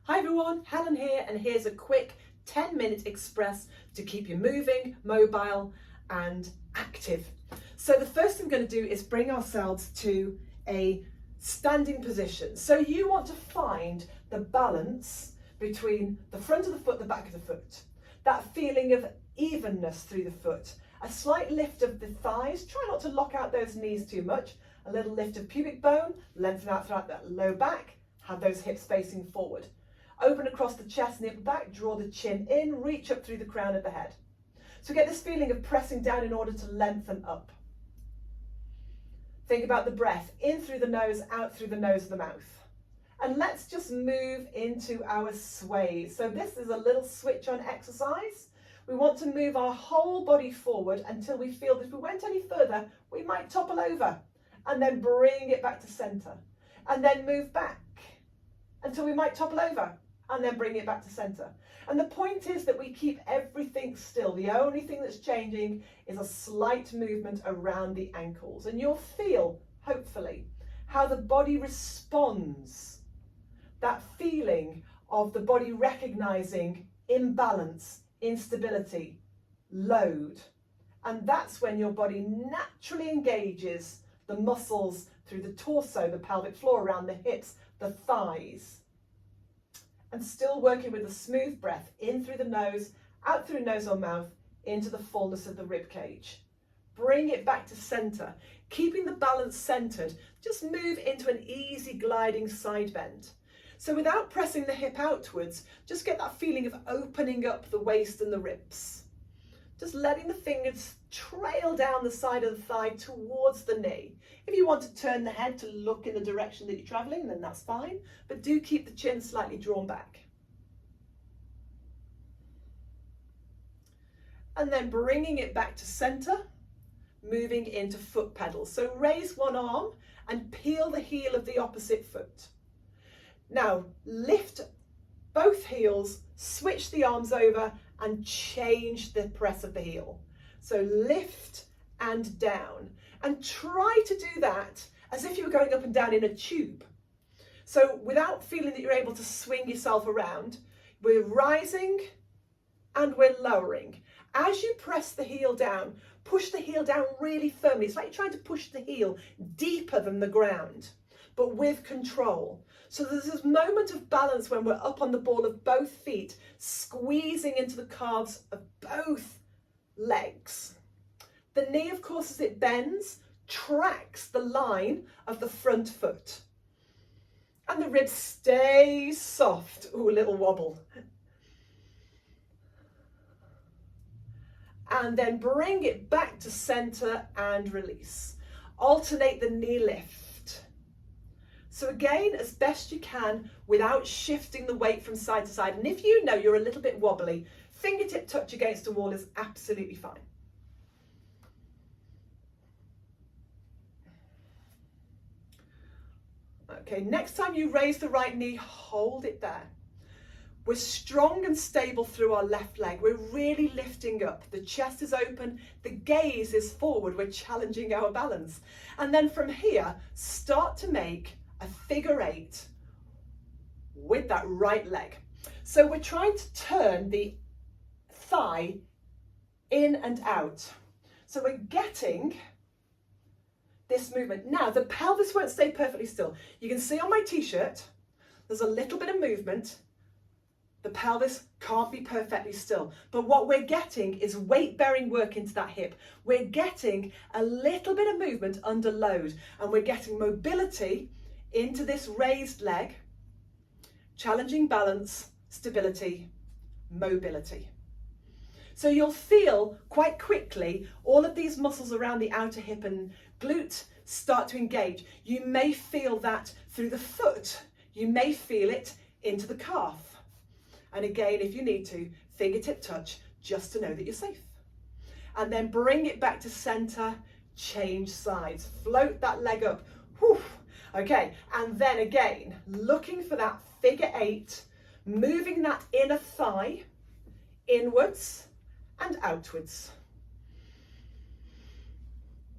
Hi everyone, Helen here, and here's a quick 10-minute express to keep you moving, mobile and active. So the first thing we're going to do is bring ourselves to a standing position. So you want to find the balance between the front of the foot, the back of the foot, that feeling of evenness through the foot, a slight lift of the thighs. Try not to lock out those knees too much. A little lift of pubic bone, lengthen out throughout that low back, have those hips facing forward. Open across the chest, nip back, draw the chin in, reach up through the crown of the head. So get this feeling of pressing down in order to lengthen up. Think about the breath, in through the nose, out through the nose of the mouth. And let's just move into our sways. So this is a little switch on exercise. We want to move our whole body forward until we feel that if we went any further, we might topple over. And then bring it back to center. And then move back until we might topple over. And then bring it back to center. And the point is that we keep everything still. The only thing that's changing is a slight movement around the ankles. And you'll feel, hopefully, how the body responds. That feeling of the body recognizing imbalance, instability, load. And that's when your body naturally engages the muscles through the torso, the pelvic floor, around the hips, the thighs. And still working with a smooth breath, in through the nose, out through nose or mouth, into the fullness of the rib cage. Bring it back to center, keeping the balance centered. Just move into an easy gliding side bend. So without pressing the hip outwards, just get that feeling of opening up the waist and the ribs. Just letting the fingers trail down the side of the thigh towards the knee. If you want to turn the head to look in the direction that you're traveling, then that's fine, but do keep the chin slightly drawn back. And then bringing it back to center, moving into foot pedals. So raise one arm and peel the heel of the opposite foot. Now lift both heels, switch the arms over and change the press of the heel. So lift and down, and try to do that as if you were going up and down in a tube. So without feeling that you're able to swing yourself around, we're rising and we're lowering. As you press the heel down, push the heel down really firmly. It's like you're trying to push the heel deeper than the ground, but with control. So there's this moment of balance when we're up on the ball of both feet, squeezing into the calves of both legs. The knee, of course, as it bends, tracks the line of the front foot. And the ribs stay soft. Ooh, a little wobble. And then bring it back to center and release. Alternate the knee lift. So again, as best you can, without shifting the weight from side to side. And if you know you're a little bit wobbly, fingertip touch against a wall is absolutely fine. Okay, next time you raise the right knee, hold it there. We're strong and stable through our left leg. We're really lifting up. The chest is open, the gaze is forward. We're challenging our balance. And then from here, start to make a figure eight with that right leg. So we're trying to turn the thigh in and out. So we're getting this movement. Now the pelvis won't stay perfectly still. You can see on my t-shirt, there's a little bit of movement. The pelvis can't be perfectly still, but what we're getting is weight bearing work into that hip. We're getting a little bit of movement under load, and we're getting mobility into this raised leg, challenging balance, stability, mobility. So you'll feel quite quickly all of these muscles around the outer hip and glute start to engage. You may feel that through the foot. You may feel it into the calf. And again, if you need to, fingertip touch just to know that you're safe. And then bring it back to center, change sides, float that leg up. Whew. Okay, and then again, looking for that figure eight, moving that inner thigh inwards and outwards.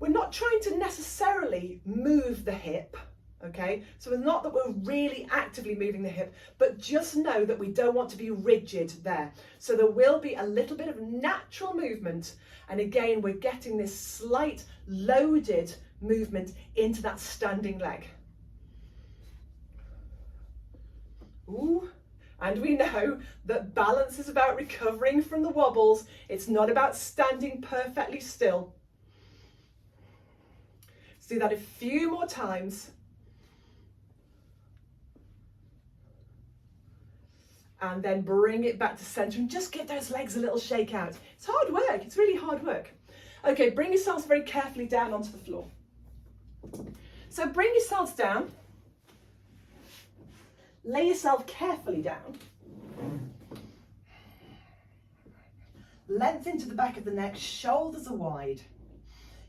We're not trying to necessarily move the hip. Okay, so it's not that we're really actively moving the hip, but just know that we don't want to be rigid there. So there will be a little bit of natural movement. And again, we're getting this slight loaded movement into that standing leg. Ooh. And we know that balance is about recovering from the wobbles. It's not about standing perfectly still. Let's do that a few more times. And then bring it back to center and just give those legs a little shake out. It's hard work, it's really hard work. Okay, bring yourselves very carefully down onto the floor. So bring yourselves down. Lay yourself carefully down. Length into the back of the neck, shoulders are wide.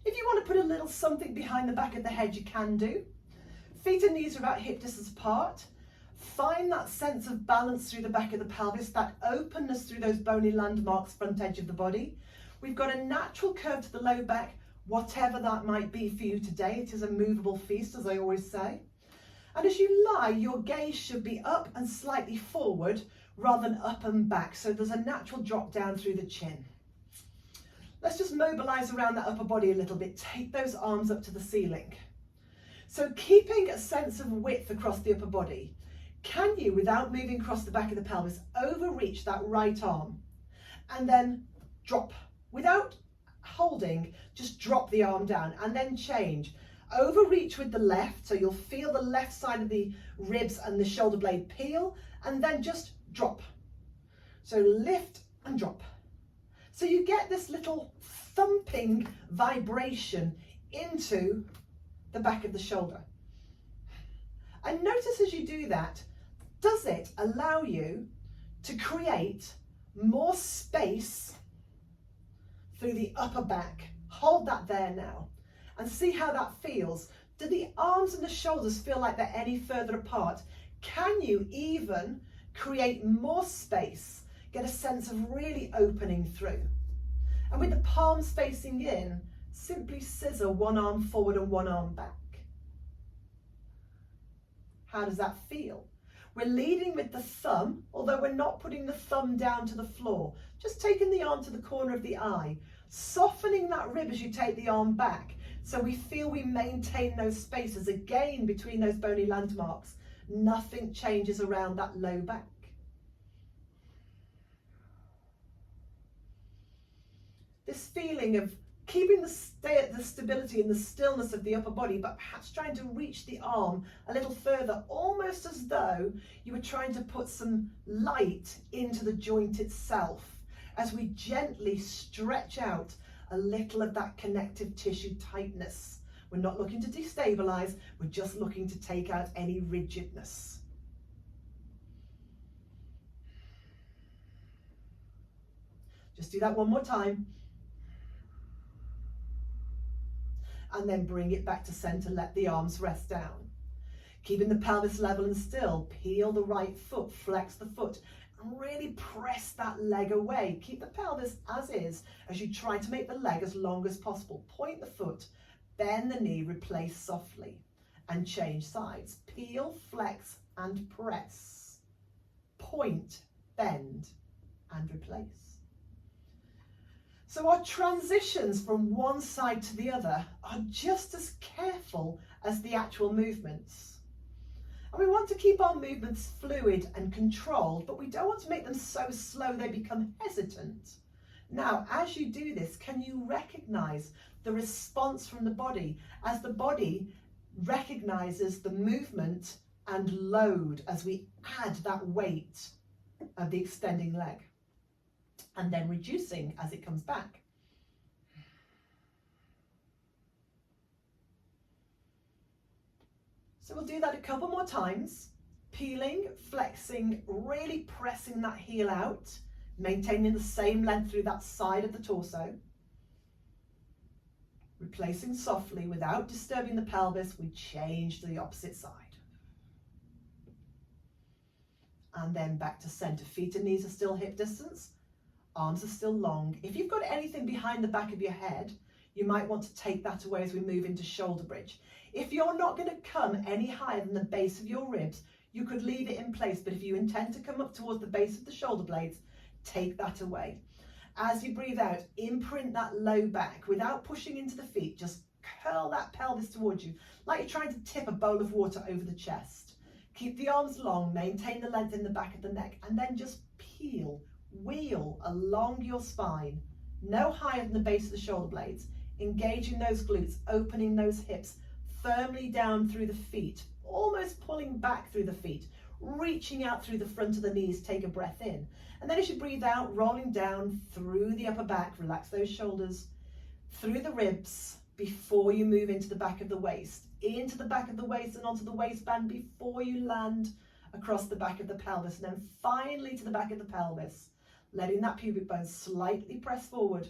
If you want to put a little something behind the back of the head, you can do. Feet and knees are about hip distance apart. Find that sense of balance through the back of the pelvis, that openness through those bony landmarks, front edge of the body. We've got a natural curve to the low back, whatever that might be for you today. It is a movable feast, as I always say. And as you lie, your gaze should be up and slightly forward rather than up and back. So there's a natural drop down through the chin. Let's just mobilize around that upper body a little bit. Take those arms up to the ceiling. So keeping a sense of width across the upper body, can you, without moving across the back of the pelvis, overreach that right arm and then drop? Without holding, just drop the arm down and then change. Overreach with the left, so you'll feel the left side of the ribs and the shoulder blade peel, and then just drop. So lift and drop. So you get this little thumping vibration into the back of the shoulder. And notice as you do that, does it allow you to create more space through the upper back? Hold that there now and see how that feels. Do the arms and the shoulders feel like they're any further apart? Can you even create more space? Get a sense of really opening through. And with the palms facing in, simply scissor one arm forward and one arm back. How does that feel? We're leading with the thumb, although we're not putting the thumb down to the floor. Just taking the arm to the corner of the eye, softening that rib as you take the arm back. So we feel we maintain those spaces again between those bony landmarks. Nothing changes around that low back. This feeling of keeping the stability and the stillness of the upper body, but perhaps trying to reach the arm a little further, almost as though you were trying to put some light into the joint itself, as we gently stretch out a little of that connective tissue tightness. We're not looking to destabilize, we're just looking to take out any rigidness. Just do that one more time. And then bring it back to center, let the arms rest down. Keeping the pelvis level and still, peel the right foot, flex the foot, and really press that leg away. Keep the pelvis as is as you try to make the leg as long as possible. Point the foot, bend the knee, replace softly, and change sides. Peel, flex, and press. Point, bend, and replace. So our transitions from one side to the other are just as careful as the actual movements. And we want to keep our movements fluid and controlled, but we don't want to make them so slow they become hesitant. Now, as you do this, can you recognize the response from the body as the body recognizes the movement and load as we add that weight of the extending leg? And then reducing as it comes back. So we'll do that a couple more times. Peeling, flexing, really pressing that heel out, maintaining the same length through that side of the torso. Replacing softly without disturbing the pelvis, we change to the opposite side. And then back to center. Feet and knees are still hip distance. Arms are still long. If you've got anything behind the back of your head, you might want to take that away as we move into shoulder bridge. If you're not going to come any higher than the base of your ribs, you could leave it in place, but if you intend to come up towards the base of the shoulder blades, take that away. As you breathe out, imprint that low back without pushing into the feet. Just curl that pelvis towards you, like you're trying to tip a bowl of water over the chest. Keep the arms long, maintain the length in the back of the neck, and then just wheel along your spine, no higher than the base of the shoulder blades, engaging those glutes, opening those hips, firmly down through the feet, almost pulling back through the feet, reaching out through the front of the knees. Take a breath in. And then as you breathe out, rolling down through the upper back, relax those shoulders, through the ribs before you move into the back of the waist, into the back of the waist and onto the waistband before you land across the back of the pelvis. And then finally to the back of the pelvis, letting that pubic bone slightly press forward,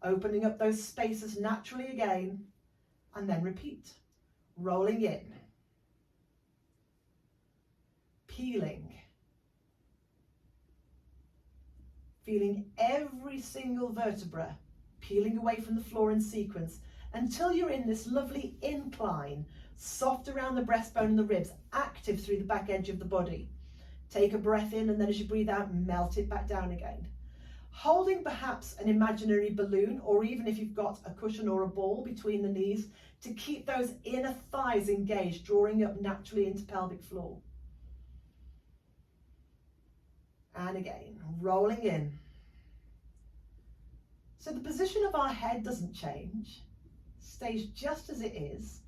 opening up those spaces naturally again, and then repeat. Rolling in, peeling, feeling every single vertebra peeling away from the floor in sequence until you're in this lovely incline, soft around the breastbone and the ribs, active through the back edge of the body. Take a breath in, and then as you breathe out, melt it back down again. Holding perhaps an imaginary balloon, or even if you've got a cushion or a ball between the knees, to keep those inner thighs engaged, drawing up naturally into pelvic floor. And again, rolling in. So the position of our head doesn't change, stays just as it is.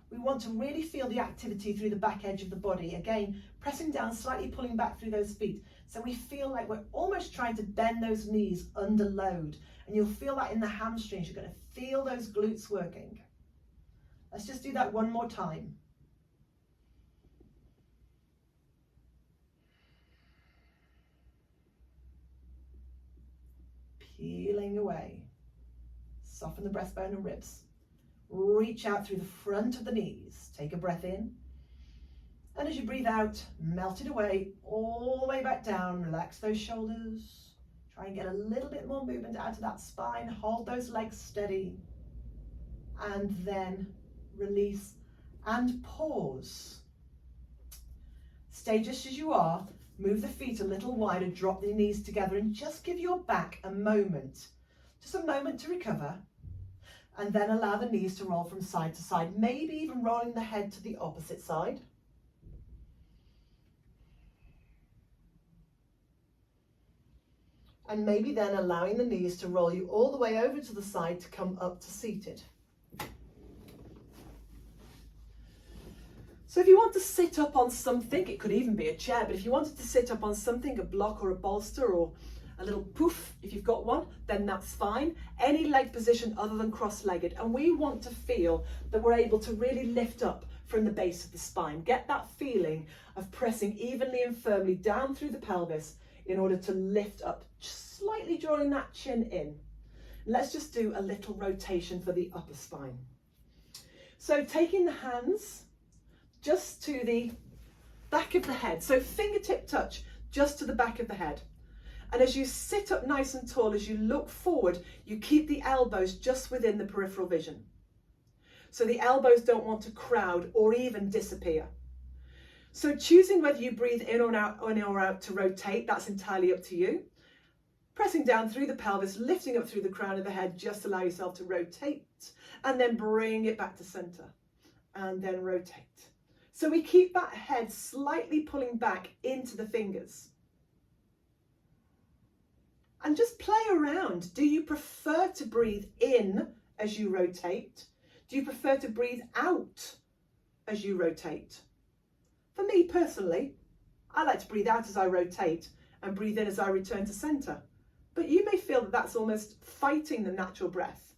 We want to really feel the activity through the back edge of the body. Again, pressing down, slightly pulling back through those feet. So we feel like we're almost trying to bend those knees under load. And you'll feel that in the hamstrings. You're going to feel those glutes working. Let's just do that one more time. Peeling away. Soften the breastbone and ribs. Reach out through the front of the knees. Take a breath in. And as you breathe out, melt it away, all the way back down. Relax those shoulders. Try and get a little bit more movement out of that spine. Hold those legs steady. And then release and pause. Stay just as you are. Move the feet a little wider, drop the knees together, and just give your back a moment. Just a moment to recover. And then allow the knees to roll from side to side, maybe even rolling the head to the opposite side. And maybe then allowing the knees to roll you all the way over to the side to come up to seated. So if you want to sit up on something, it could even be a chair, but if you wanted to sit up on something, a block or a bolster or a little poof, if you've got one, then that's fine. Any leg position other than cross-legged. And we want to feel that we're able to really lift up from the base of the spine. Get that feeling of pressing evenly and firmly down through the pelvis in order to lift up, just slightly drawing that chin in. And let's just do a little rotation for the upper spine. So taking the hands just to the back of the head. So fingertip touch just to the back of the head. And as you sit up nice and tall, as you look forward, you keep the elbows just within the peripheral vision. So the elbows don't want to crowd or even disappear. So choosing whether you breathe in or out to rotate, that's entirely up to you. Pressing down through the pelvis, lifting up through the crown of the head, just allow yourself to rotate and then bring it back to center and then rotate. So we keep that head slightly pulling back into the fingers. And just play around. Do you prefer to breathe in as you rotate? Do you prefer to breathe out as you rotate? For me personally, I like to breathe out as I rotate and breathe in as I return to center. But you may feel that that's almost fighting the natural breath.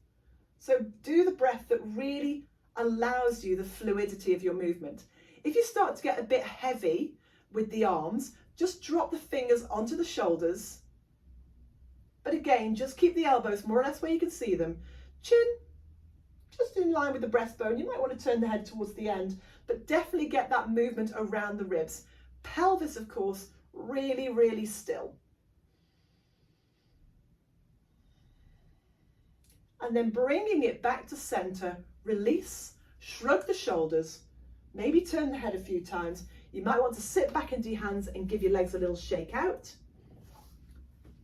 So do the breath that really allows you the fluidity of your movement. If you start to get a bit heavy with the arms, just drop the fingers onto the shoulders. But again, just keep the elbows more or less where you can see them. Chin, just in line with the breastbone. You might want to turn the head towards the end, but definitely get that movement around the ribs. Pelvis, of course, really, really still. and then bringing it back to center. Release, shrug the shoulders, maybe turn the head a few times. You might want to sit back into your hands and give your legs a little shake out.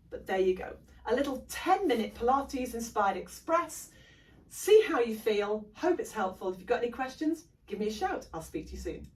But there you go. A little 10-minute Pilates inspired express. See how you feel. Hope it's helpful. If you've got any questions, give me a shout. I'll speak to you soon.